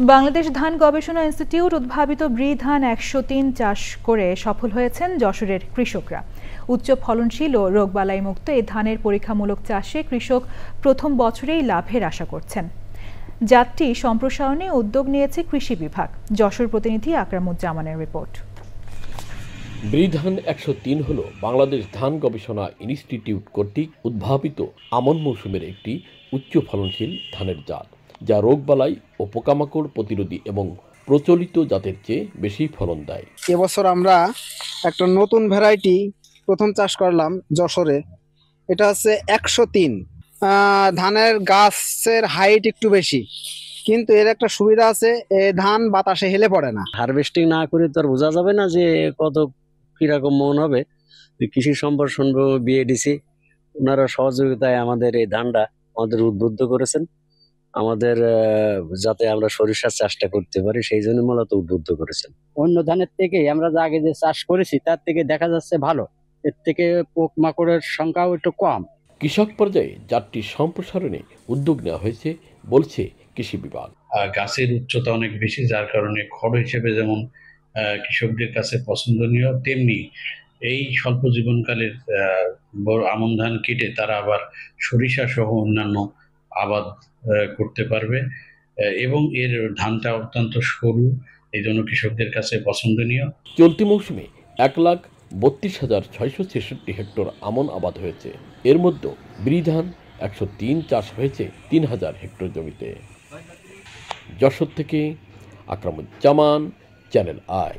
বাংলাদেশ ধান গবেষণা ইনস্টিটিউট উদ্ভাবিত ব্রি ধান ১০৩ চাষ করে সফল হয়েছেন যশোরের কৃষকরা। উচ্চ ফলনশীল ও রোগবালাই মুক্ত এই ধানের পরীক্ষামূলক চাষে কৃষক প্রথম বছরেই লাভের আশা করছেন। জাতটি সম্প্রসারণে উদ্যোগ নিয়েছে কৃষি বিভাগ। যশোর প্রতিনিধি আকরামুজ্জামানের রিপোর্ট। ব্রি ধান ১০৩ হল বাংলাদেশ ধান গবেষণা ইনস্টিটিউট কর্তৃক উদ্ভাবিত আমন মৌসুমের একটি উচ্চ ফলনশীল ধানের জাত, যা রোগবালাই ও পোকামাকড় প্রতিরোধী এবং প্রচলিত জাতের চেয়ে বেশি ফলন দেয়। এবছর আমরা একটা নতুন ভ্যারাইটি প্রথম চাষ করলাম যশোরে। এটা হচ্ছে ১০৩। ধানের গাছের হাইট একটু বেশি, কিন্তু এর একটা সুবিধা আছে, ধান বাতাসে হেলে পড়ে না। হারভেস্টিং না করে তো আর বোঝা যাবে না যে কত কিরকম মন হবে। কৃষি সম্প্রসারণ বিএডিসি ওনারা সহযোগিতায় আমাদের এই ধানটা আমাদের উদ্বুদ্ধ করেছেন, আমাদের যাতে আমরা সরিষার চাষটা করতে পারি সেই জন্য মূলত উদ্বুদ্ধ করেছেন। অন্য ধানের থেকে আমরা যে আগে যে চাষ করেছি তার থেকে দেখা যাচ্ছে ভালো, এর থেকে পোকামাকড়ের সংখ্যাও একটু কম। কৃষক পর্যায়ে জাতটি সম্প্রসারণে উদ্যোগ নেওয়া হয়েছে বলছে কৃষি বিভাগ। গাছের উচ্চতা অনেক বেশি, যার কারণে খড় হিসেবে যেমন কৃষকদের কাছে পছন্দনীয়, তেমনি এই স্বল্প জীবনকালের আমন ধান কেটে তারা আবার সরিষা সহ অন্যান্য আবাদ করতে পারবে এবং এর ধানটা অত্যন্ত সরু, এই জন্য কৃষকদের কাছে পছন্দনীয়। চলতি মৌসুমে ১,৩২,৬৬৬ হেক্টর আমন আবাদ হয়েছে। এর মধ্যে ব্রি ধান ১০৩ চাষ হয়েছে ৩,০০০ হেক্টর জমিতে। যশোর থেকে আকরামুজ্জামান, চ্যানেল আই।